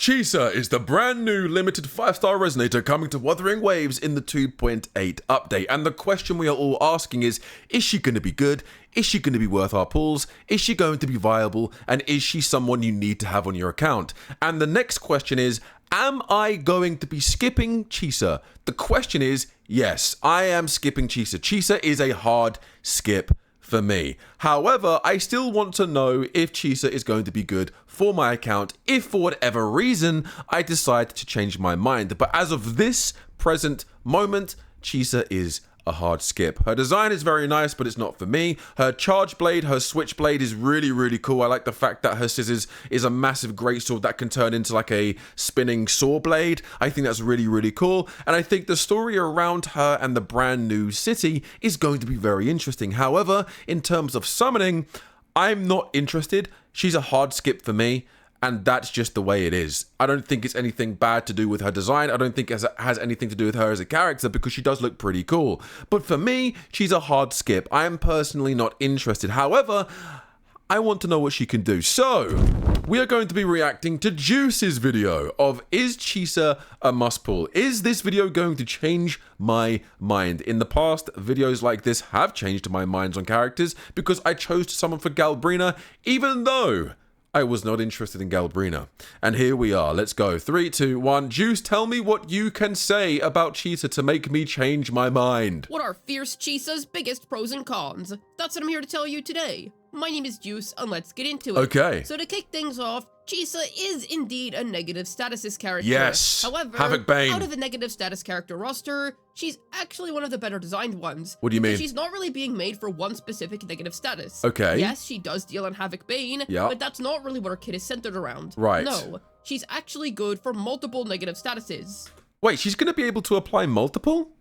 Chisa is the brand new limited 5-star resonator coming to Wuthering Waves in the 2.8 update. And the question we are all asking is she going to be good? Is she going to be worth our pulls? Is she going to be viable? And is she someone you need to have on your account? And the next question is, am I going to be skipping Chisa? The question is, yes, I am skipping Chisa. Chisa is a hard skip for me. However, I still want to know if Chisa is going to be good for my account if for whatever reason I decide to change my mind. But as of this present moment, Chisa is a hard skip. Her design is very nice, but it's not for me. Her charge blade, her switch blade is really, really cool. I like the fact that her scissors is a massive greatsword that can turn into like a spinning saw blade. I think that's really, really cool. And I think the story around her and the brand new city is going to be very interesting. However, in terms of summoning, I'm not interested. She's a hard skip for me. And that's just the way it is. I don't think it's anything bad to do with her design. I don't think it has anything to do with her as a character because she does look pretty cool. But for me, she's a hard skip. I am personally not interested. However, I want to know what she can do. So, we are going to be reacting to Juice's video of is Chisa a must pull? Is this video going to change my mind? In the past, videos like this have changed my minds on characters because I chose to summon for Galbrina even though I was not interested in Galbrina. And here we are. Let's go. 3, 2, 1. Juice, tell me what you can say about Chisa to make me change my mind. What are Fierce Chisa's biggest pros and cons? That's what I'm here to tell you today. My name is Juice, and let's get into it. Okay. So to kick things off, Chisa is indeed a negative status character. Yes. However, Havoc Bane. out of the negative status character roster, she's actually one of the better designed ones. What do you mean? She's not really being made for one specific negative status. Okay. Yes, she does deal on Havoc Bane, Yep. but that's not really what her kit is centered around. Right. No, she's actually good for multiple negative statuses. Wait, she's going to be able to apply multiple?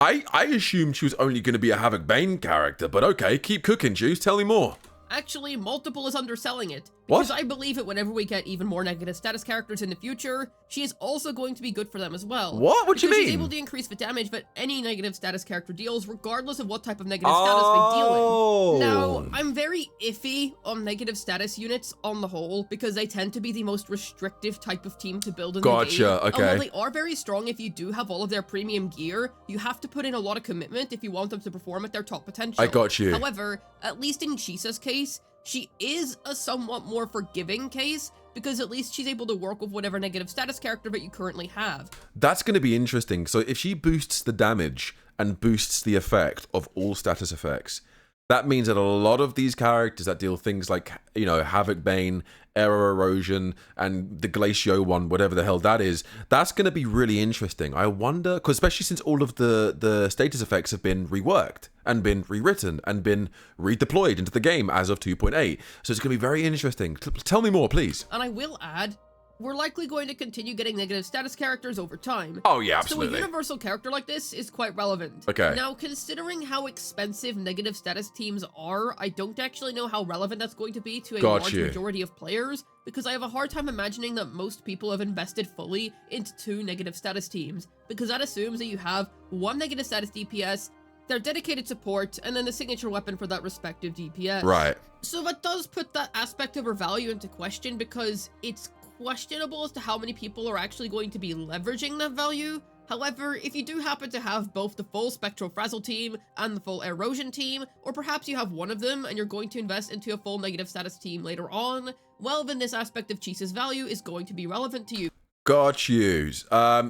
I assumed she was only going to be a Havoc Bane character, but okay, keep cooking, Juice. Tell me more. Actually, multiple is underselling it. What? Because I believe that whenever we get even more negative status characters in the future, she is also going to be good for them as well. What? What do you mean? She's able to increase the damage that any negative status character deals, regardless of what type of negative status they deal in. Now, I'm very iffy on negative status units on the whole, because they tend to be the most restrictive type of team to build in the game. Gotcha, okay. And while they are very strong if you do have all of their premium gear, you have to put in a lot of commitment if you want them to perform at their top potential. I got you. However, at least in Chisa's case, she is a somewhat more forgiving case, because at least she's able to work with whatever negative status character that you currently have. That's going to be interesting. So if she boosts the damage and boosts the effect of all status effects, that means that a lot of these characters that deal things like, you know, Havoc Bane, Error Erosion, and the Glacio one, whatever the hell that is, that's going to be really interesting. I wonder, because especially since all of the status effects have been reworked and been rewritten and been redeployed into the game as of 2.8. So it's going to be very interesting. Tell me more, please. And I will add, we're likely going to continue getting negative status characters over time. Oh, yeah, absolutely. So a universal character like this is quite relevant. Okay. Now, considering how expensive negative status teams are, I don't actually know how relevant that's going to be to a large majority of players, because I have a hard time imagining that most people have invested fully into 2 negative status teams, because that assumes that you have 1 negative status DPS, their dedicated support, and then the signature weapon for that respective DPS. Right. So that does put that aspect of her value into question, because it's questionable as to how many people are actually going to be leveraging that value. However, if you do happen to have both the full Spectral Frazzle team and the full Erosion team, or perhaps you have one of them and you're going to invest into a full negative status team later on, well then this aspect of Chisa's value is going to be relevant to you. Got you.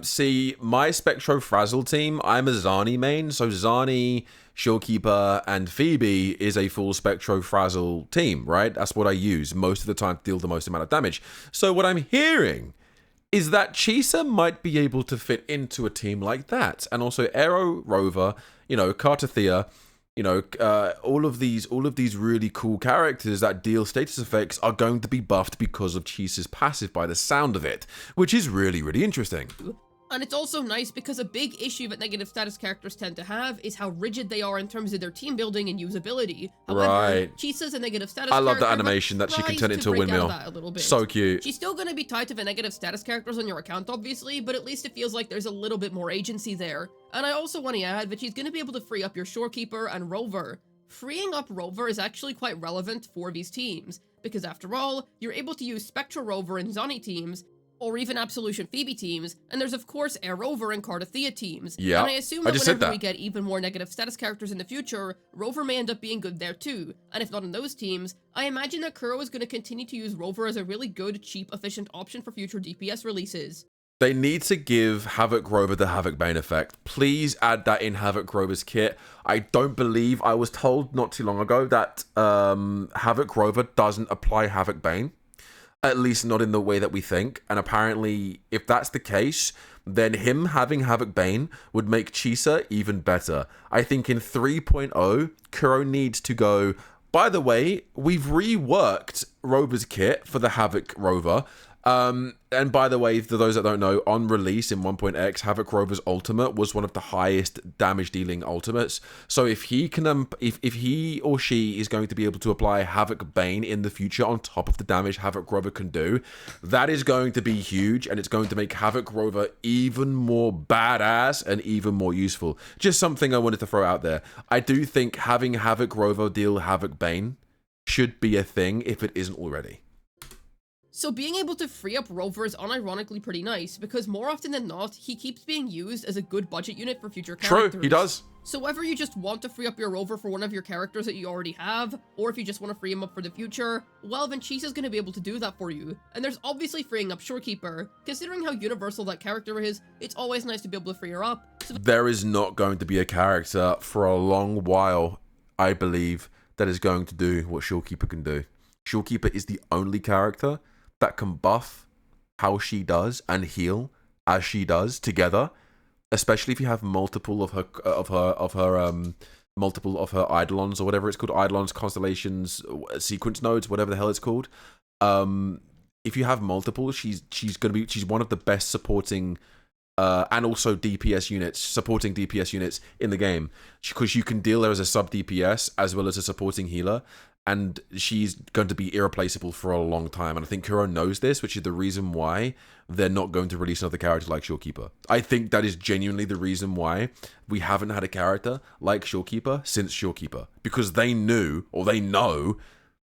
See, my Spectro Frazzle team, I'm a Zani main, so Zani, Showkeeper, and Phoebe is a full Spectro Frazzle team, right? That's what I use most of the time to deal the most amount of damage. So what I'm hearing is that Chisa might be able to fit into a team like that. And also Aero Rover, you know, Cartathea, you know, all of these really cool characters that deal status effects are going to be buffed because of Chisa's passive by the sound of it, which is really, really interesting. And it's also nice because a big issue that negative status characters tend to have is how rigid they are in terms of their team building and usability. However, right. Chisa's a negative status I love character, the animation that she can turn into a windmill. So cute. She's still going to be tied to the negative status characters on your account, obviously, but at least it feels like there's a little bit more agency there. And I also want to add that she's going to be able to free up your Shorekeeper and Rover. Freeing up Rover is actually quite relevant for these teams, because after all, you're able to use Spectral Rover and Zani teams or even Absolution Phoebe teams, and there's of course Air Rover and Cardathea teams. Yeah, And I assume I that just said whenever that. we get even more negative status characters in the future, Rover may end up being good there too. And if not in those teams, I imagine that Kuro is going to continue to use Rover as a really good, cheap, efficient option for future DPS releases. They need to give Havoc Rover the Havoc Bane effect. Please add that in Havoc Rover's kit. I don't believe, I was told not too long ago that Havoc Rover doesn't apply Havoc Bane. At least not in the way that we think. And apparently, if that's the case, then him having Havoc Bane would make Chisa even better. I think in 3.0, Kuro needs to go, by the way, we've reworked Rover's kit for the Havoc Rover. And by the way, for those that don't know, on release in 1.x, Havoc Rover's ultimate was one of the highest damage dealing ultimates. So if he can, if he or she is going to be able to apply Havoc Bane in the future on top of the damage Havoc Rover can do, that is going to be huge, and it's going to make Havoc Rover even more badass and even more useful. Just something I wanted to throw out there. I do think having Havoc Rover deal Havoc Bane should be a thing if it isn't already. So being able to free up Rover is unironically pretty nice, because more often than not, he keeps being used as a good budget unit for future characters. True, he does. So whether you just want to free up your Rover for one of your characters that you already have, or if you just want to free him up for the future, well then Chisa's going to be able to do that for you. And there's obviously freeing up Shorekeeper. Considering how universal that character is, it's always nice to be able to free her up. So there is not going to be a character for a long while, I believe, that is going to do what Shorekeeper can do. Shorekeeper is the only character that can buff how she does and heal as she does together, especially if you have multiple of her eidolons, or whatever it's called, eidolons, constellations, sequence nodes, whatever the hell it's called. If you have multiple, she's one of the best supporting and also DPS units, supporting DPS units in the game, because you can deal her as a sub DPS as well as a supporting healer. And she's going to be irreplaceable for a long time. And I think Kuro knows this, which is the reason why they're not going to release another character like Shorekeeper. I think that is genuinely the reason why we haven't had a character like Shorekeeper since Shorekeeper. Because they knew, or they know,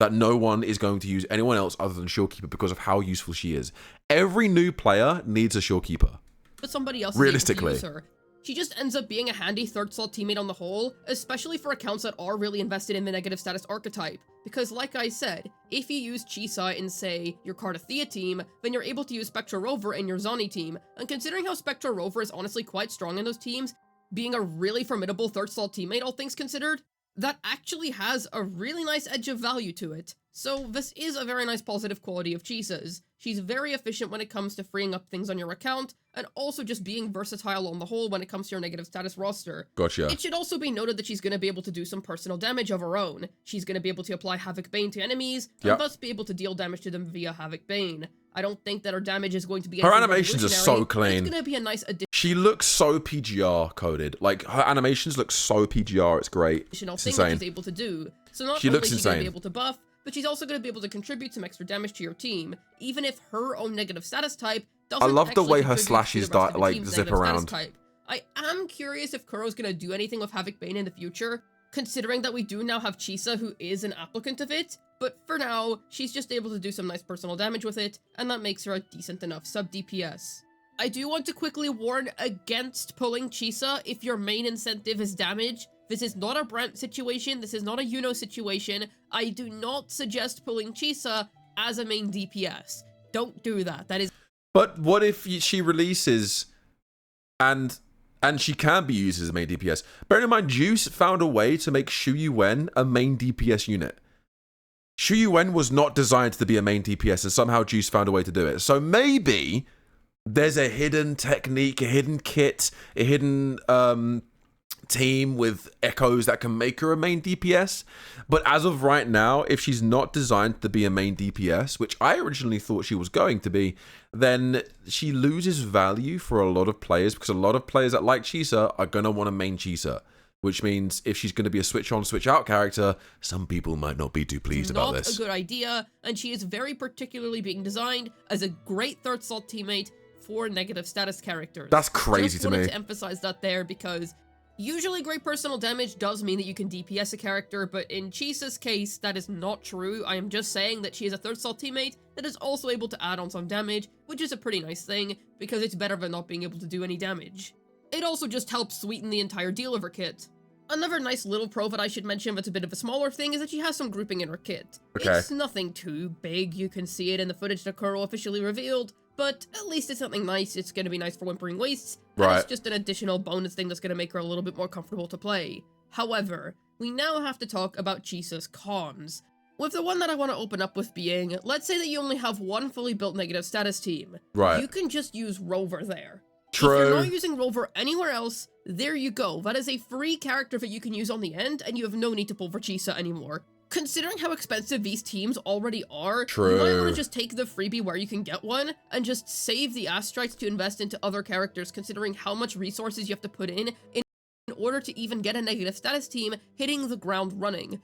that no one is going to use anyone else other than Shorekeeper because of how useful she is. Every new player needs a Shorekeeper. But somebody else realistically is able to use her. She just ends up being a handy third slot teammate on the whole, especially for accounts that are really invested in the negative status archetype. Because like I said, if you use Chisa in, say, your Cardathea team, then you're able to use Spectra Rover in your Zani team. And considering how Spectra Rover is honestly quite strong in those teams, being a really formidable third slot teammate, all things considered, that actually has a really nice edge of value to it. So this is a very nice positive quality of Chisa's. She's very efficient when it comes to freeing up things on your account, and also just being versatile on the whole when it comes to your negative status roster. Gotcha. It should also be noted that she's going to be able to do some personal damage of her own. She's going to be able to apply Havoc Bane to enemies, and thus be able to deal damage to them via Havoc Bane. I don't think that her damage is going to be... Her animations are so clean. It's going to be a nice addition. She looks so PGR coded. Like, her animations look so PGR, it's great. It's insane. That she's able to do. So not only is she going to be able to buff, but she's also going to be able to contribute some extra damage to your team, even if her own negative status type doesn't. I love the way her slashes zip around. I am curious if Kuro's going to do anything with Havoc Bane in the future, considering that we do now have Chisa, who is an applicant of it, but for now, she's just able to do some nice personal damage with it, and that makes her a decent enough sub-DPS. I do want to quickly warn against pulling Chisa if your main incentive is damage. This is not a Brent situation, this is not a Yuno situation. I do not suggest pulling Chisa as a main DPS. Don't do that, that is... But what if she releases and she can be used as a main DPS? Bear in mind, Juice found a way to make Shu Yuen a main DPS unit. Shu Yuen was not designed to be a main DPS, and somehow Juice found a way to do it. So maybe there's a hidden technique, a hidden kit, a hidden team with echoes that can make her a main DPS. But as of right now, if she's not designed to be a main DPS, which I originally thought she was going to be, then she loses value for a lot of players, because a lot of players that like Chisa are going to want to main Chisa. Which means if she's going to be a switch on, switch out character, some people might not be too pleased about this. Not a good idea, and she is very particularly being designed as a great third slot teammate for negative status characters. That's crazy to me. I just wanted to emphasize that there, because Usually great personal damage does mean that you can DPS a character, but in Chisa's case, that is not true. I am just saying that she is a 3rd star teammate that is also able to add on some damage, which is a pretty nice thing, because it's better than not being able to do any damage. It also just helps sweeten the entire deal of her kit. Another nice little pro that I should mention that's a bit of a smaller thing is that she has some grouping in her kit. Okay. It's nothing too big, you can see it in the footage that Kuro officially revealed, but at least it's something nice. It's going to be nice for Whimpering Wastes, and Right. it's just an additional bonus thing that's going to make her a little bit more comfortable to play. However, we now have to talk about Chisa's cons. With the one that I want to open up with being, let's say that you only have one fully built negative status team. Right. You can just use Rover there. True. If you're not using Rover anywhere else, there you go. That is a free character that you can use on the end, and you have no need to pull for Chisa anymore. Considering how expensive these teams already are, True. you might want to just take the freebie where you can get one, and just save the astrites to invest into other characters, considering how much resources you have to put in order to even get a negative status team hitting the ground running.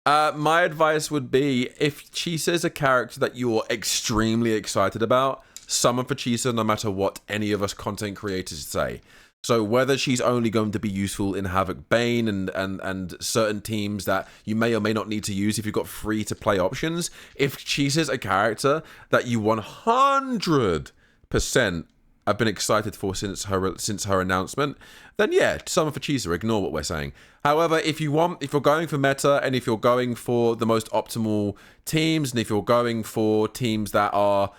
My advice would be, if Chisa is a character that you're extremely excited about, summon for Chisa no matter what any of us content creators say. So whether she's only going to be useful in Havoc Bane and certain teams that you may or may not need to use if you've got free to play options, if Chisa's a character that you 100% have been excited for since her announcement, then yeah, summon for Chisa, ignore what we're saying. However, if you're going for meta, and if you're going for the most optimal teams, and if you're going for teams that are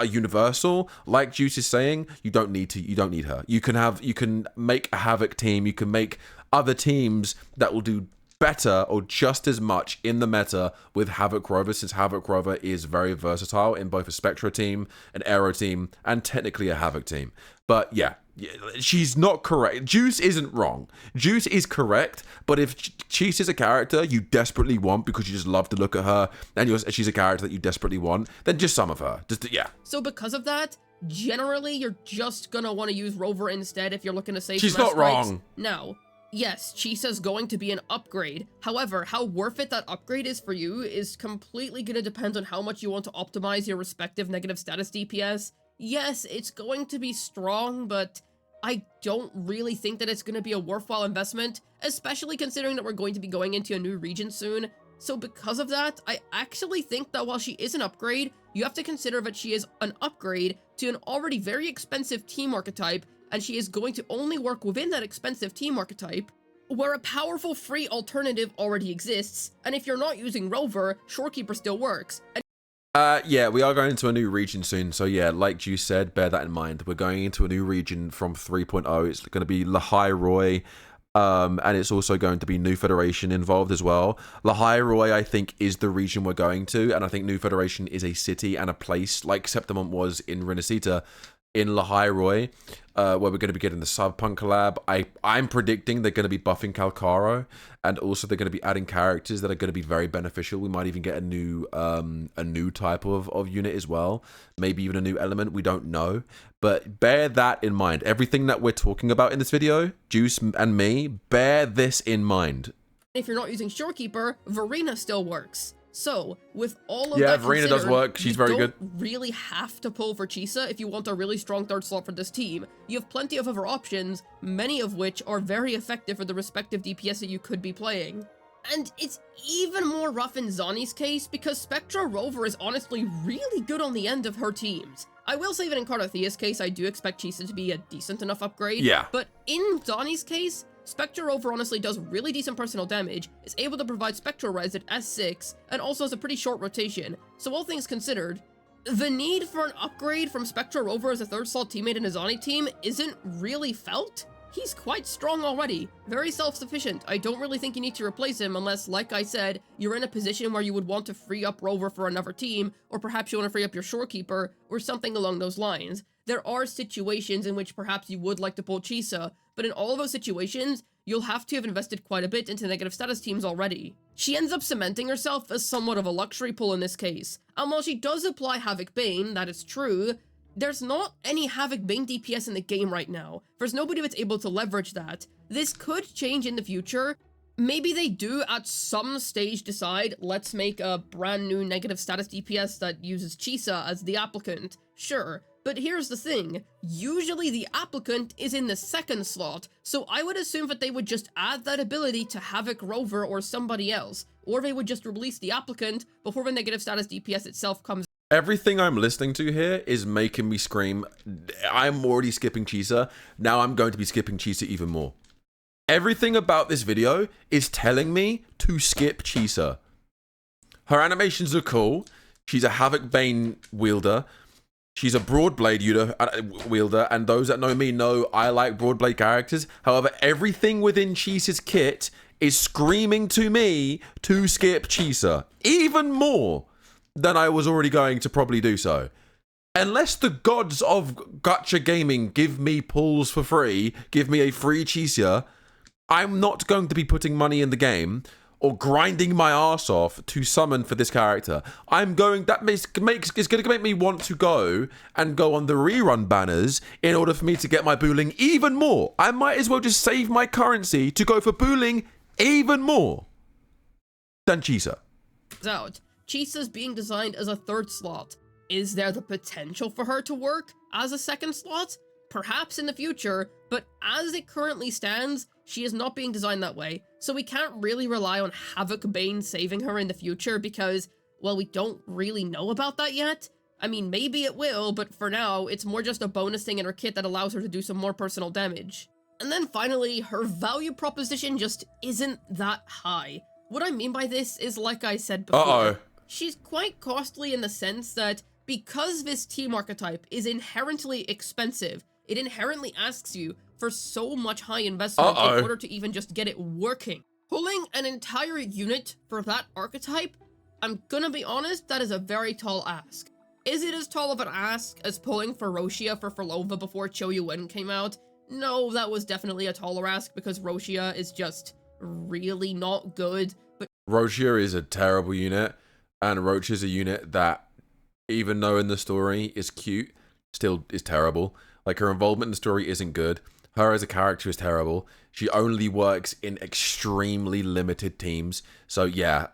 universal, like Juice is saying, you don't need her. You can make a Havoc team, you can make other teams that will do better or just as much in the meta with Havoc Rover, since Havoc Rover is very versatile in both a Spectra team, an Aero team, and technically a Havoc team. But yeah, she's not correct. Juice isn't wrong. Juice is correct, but if Chisa is a character you desperately want because you just love to look at her, and she's a character that you desperately want, then just summon her. Yeah. So because of that, generally you're just gonna want to use Rover instead if you're looking to save She's some not astrites. wrong. Now, yes, Chisa's going to be an upgrade. However, how worth it that upgrade is for you is completely going to depend on how much you want to optimize your respective negative status DPS. Yes, it's going to be strong, but I don't really think that it's going to be a worthwhile investment, especially considering that we're going to be going into a new region soon. So because of that, I actually think that while she is an upgrade, you have to consider that she is an upgrade to an already very expensive team archetype, and she is going to only work within that expensive team archetype, where a powerful free alternative already exists, and if you're not using Rover, Shorekeeper still works. Yeah, we are going into a new region soon, so yeah, like you said, bear that in mind. We're going into a new region from 3.0. It's going to be Lahai Roy, and it's also going to be New Federation involved as well. Lahai Roy, I think, is the region we're going to, and I think New Federation is a city and a place, like Septimont was in Renacita, in Lahai Roy, where we're going to be getting the Cyberpunk collab. I'm predicting they're going to be buffing Calcaro, and also they're going to be adding characters that are going to be very beneficial. We might even get a new type of unit as well, maybe even a new element. We don't know, but bear that in mind. Everything that we're talking about in this video, Juice and me, bear this in mind. If you're not using Shorekeeper, Verena still works. So, with all of yeah, that Verena does work. She's very good. You don't really have to pull for Chisa if you want a really strong 3rd slot for this team. You have plenty of other options, many of which are very effective for the respective DPS that you could be playing. And it's even more rough in Zani's case, because Spectra Rover is honestly really good on the end of her teams. I will say that in Cardothea's case, I do expect Chisa to be a decent enough upgrade. Yeah. But in Zani's case, Spectra Rover honestly does really decent personal damage, is able to provide Spectral Res at S6, and also has a pretty short rotation. So all things considered, the need for an upgrade from Spectra Rover as a 3rd slot teammate in a Zani team isn't really felt. He's quite strong already, very self-sufficient. I don't really think you need to replace him unless, like I said, you're in a position where you would want to free up Rover for another team, or perhaps you want to free up your Shorekeeper, or something along those lines. There are situations in which perhaps you would like to pull Chisa, but in all of those situations, you'll have to have invested quite a bit into negative status teams already. She ends up cementing herself as somewhat of a luxury pull in this case, and while she does apply Havoc Bane, that is true, there's not any Havoc Bane DPS in the game right now. There's nobody that's able to leverage that. This could change in the future. Maybe they do at some stage decide, let's make a brand new negative status DPS that uses Chisa as the applicant. Sure, But here's the thing, usually the applicant is in the second slot, so I would assume that they would just add that ability to Havoc Rover or somebody else, or they would just release the applicant before the negative status DPS itself comes. Everything I'm listening to here is making me scream. I'm already skipping Chisa. Now I'm going to be skipping Chisa even more. Everything about this video is telling me to skip Chisa. Her animations are cool. She's a Havoc Bane wielder. She's a Broadblade wielder, and those that know me know I like Broadblade characters. However, everything within Chisa's kit is screaming to me to skip Chisa, even more than I was already going to probably do so. Unless the gods of gacha gaming give me pulls for free, give me a free Chisa, I'm not going to be putting money in the game or grinding my ass off to summon for this character. It's going to make me want to go on the rerun banners in order for me to get my booling even more. I might as well just save my currency to go for booling even more than Chisa. Out. Chisa's being designed as a third slot. Is there the potential for her to work as a second slot? Perhaps in the future, but as it currently stands, she is not being designed that way, so we can't really rely on Havoc Bane saving her in the future because, well, we don't really know about that yet. I mean, maybe it will, but for now, it's more just a bonus thing in her kit that allows her to do some more personal damage. And then finally, her value proposition just isn't that high. What I mean by this is, like I said before, she's quite costly in the sense that because this team archetype is inherently expensive, it inherently asks you for so much high investment in order to even just get it working. Pulling an entire unit for that archetype, I'm gonna be honest, that is a very tall ask. Is it as tall of an ask as pulling for Roshia for Ferlova before Choyuwen came out? No, that was definitely a taller ask because Roshia is just really not good. But Roshia is a terrible unit, and Roach is a unit that, even though in the story is cute, still is terrible. Like, her involvement in the story isn't good. Her as a character is terrible. She only works in extremely limited teams. So yeah,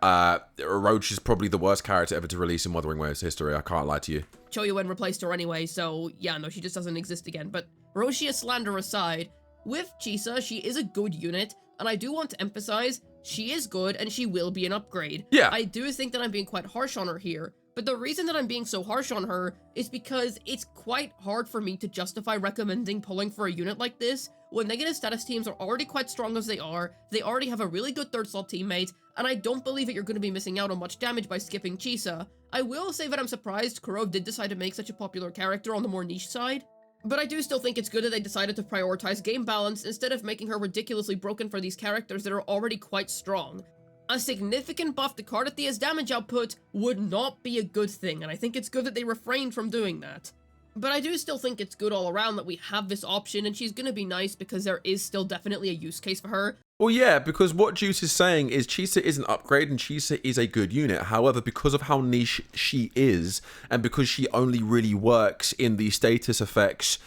Roach is probably the worst character ever to release in Wuthering Waves history. I can't lie to you. Choyuwen replaced her anyway, so yeah, no, she just doesn't exist again. But Roshia slander aside, with Chisa, she is a good unit, and I do want to emphasize, she is good and she will be an upgrade. Yeah. I do think that I'm being quite harsh on her here, but the reason that I'm being so harsh on her is because it's quite hard for me to justify recommending pulling for a unit like this when negative status teams are already quite strong as they already have a really good third slot teammate, and I don't believe that you're going to be missing out on much damage by skipping Chisa. I will say that I'm surprised Kuro did decide to make such a popular character on the more niche side, but I do still think it's good that they decided to prioritize game balance instead of making her ridiculously broken for these characters that are already quite strong. A significant buff to Cardathia's damage output would not be a good thing, and I think it's good that they refrained from doing that. But I do still think it's good all around that we have this option, and she's gonna be nice because there is still definitely a use case for her. Well, yeah, because what Juice is saying is Chisa is an upgrade and Chisa is a good unit. However, because of how niche she is, and because she only really works in the status effects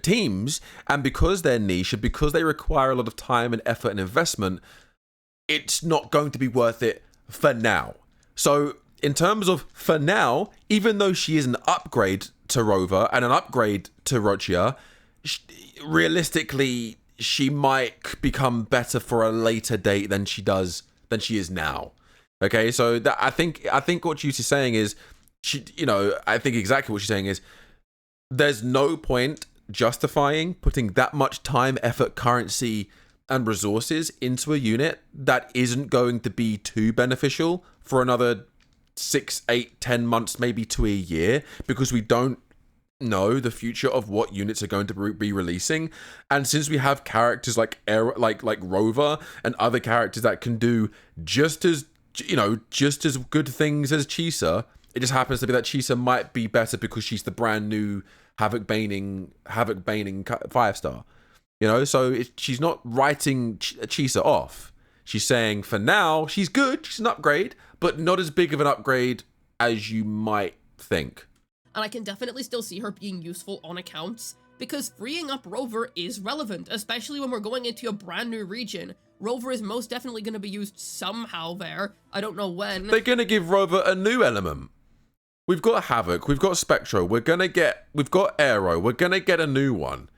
teams, and because they're niche, and because they require a lot of time and effort and investment, it's not going to be worth it for now. So in terms of for now, even though she is an upgrade to Rover and an upgrade to Rochia, realistically, she might become better for a later date than she is now. Okay, so that I think what Juice is saying is, I think exactly what she's saying is, there's no point justifying putting that much time, effort, currency, and resources into a unit that isn't going to be too beneficial for another 6, 8, 10 months, maybe to a year, because we don't know the future of what units are going to be releasing. And since we have characters like Rover and other characters that can do just as good things as Chisa, it just happens to be that Chisa might be better because she's the brand new Havoc Baning 5-star. So she's not writing Chisa off. She's saying for now, she's good, she's an upgrade, but not as big of an upgrade as you might think. And I can definitely still see her being useful on accounts, because freeing up Rover is relevant, especially when we're going into a brand new region. Rover is most definitely going to be used somehow there. I don't know when. They're going to give Rover a new element, We've got Havoc, we've got Spectro, we've got Aero, we're gonna get a new one.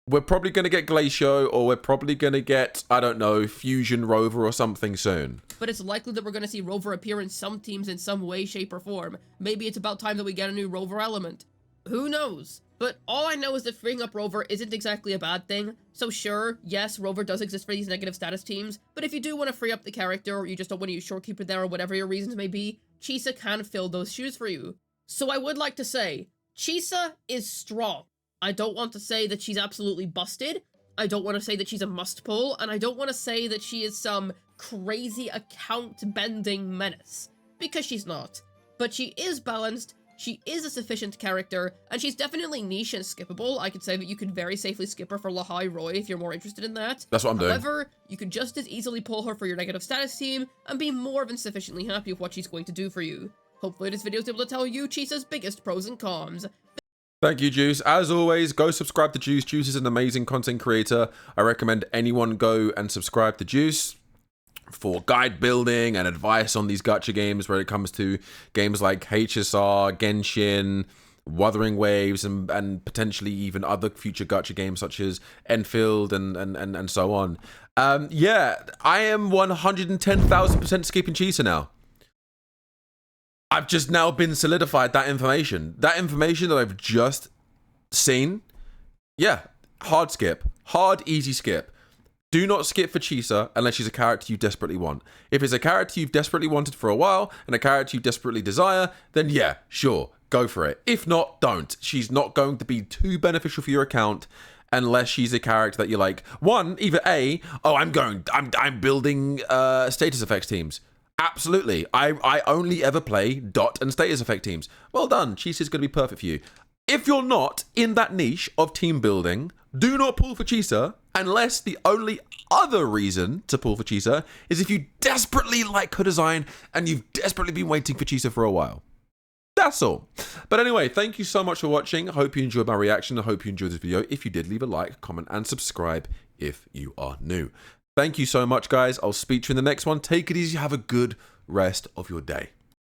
We're probably gonna get Glacio, or we're probably gonna get, I don't know, Fusion Rover or something soon. But it's likely that we're gonna see Rover appear in some teams in some way, shape, or form. Maybe it's about time that we get a new Rover element. Who knows? But all I know is that freeing up Rover isn't exactly a bad thing. So sure, yes, Rover does exist for these negative status teams, but if you do want to free up the character, or you just don't want to use Shorekeeper there, or whatever your reasons may be, Chisa can fill those shoes for you. So I would like to say, Chisa is strong. I don't want to say that she's absolutely busted. I don't want to say that she's a must-pull, and I don't want to say that she is some crazy account-bending menace, because she's not. But she is balanced, she is a sufficient character, and she's definitely niche and skippable. I could say that you could very safely skip her for Lahai Roy if you're more interested in that. That's what I'm doing. However, you could just as easily pull her for your negative status team, and be more than sufficiently happy with what she's going to do for you. Hopefully this video is able to tell you Chisa's biggest pros and cons. Thank you, Juice. As always, go subscribe to Juice. Juice is an amazing content creator. I recommend anyone go and subscribe to Juice for guide building and advice on these gacha games where it comes to games like HSR, Genshin, Wuthering Waves, and potentially even other future gacha games such as Enfield and so on. Yeah, I am 110,000% skipping Chisa now. I've just now been solidified that information. That information that I've just seen, yeah, hard skip. Hard, easy skip. Do not skip for Chisa unless she's a character you desperately want. If it's a character you've desperately wanted for a while and a character you desperately desire, then yeah, sure, go for it. If not, don't. She's not going to be too beneficial for your account unless she's a character that you're like, one, either A, oh, I'm building status effects teams. Absolutely. I only ever play dot and status effect teams. Well done. Chisa's going to be perfect for you. If you're not in that niche of team building, do not pull for Chisa unless the only other reason to pull for Chisa is if you desperately like her design and you've desperately been waiting for Chisa for a while. That's all. But anyway, thank you so much for watching. I hope you enjoyed my reaction. I hope you enjoyed this video. If you did, leave a like, comment, and subscribe if you are new. Thank you so much, guys. I'll speak to you in the next one. Take it easy. Have a good rest of your day.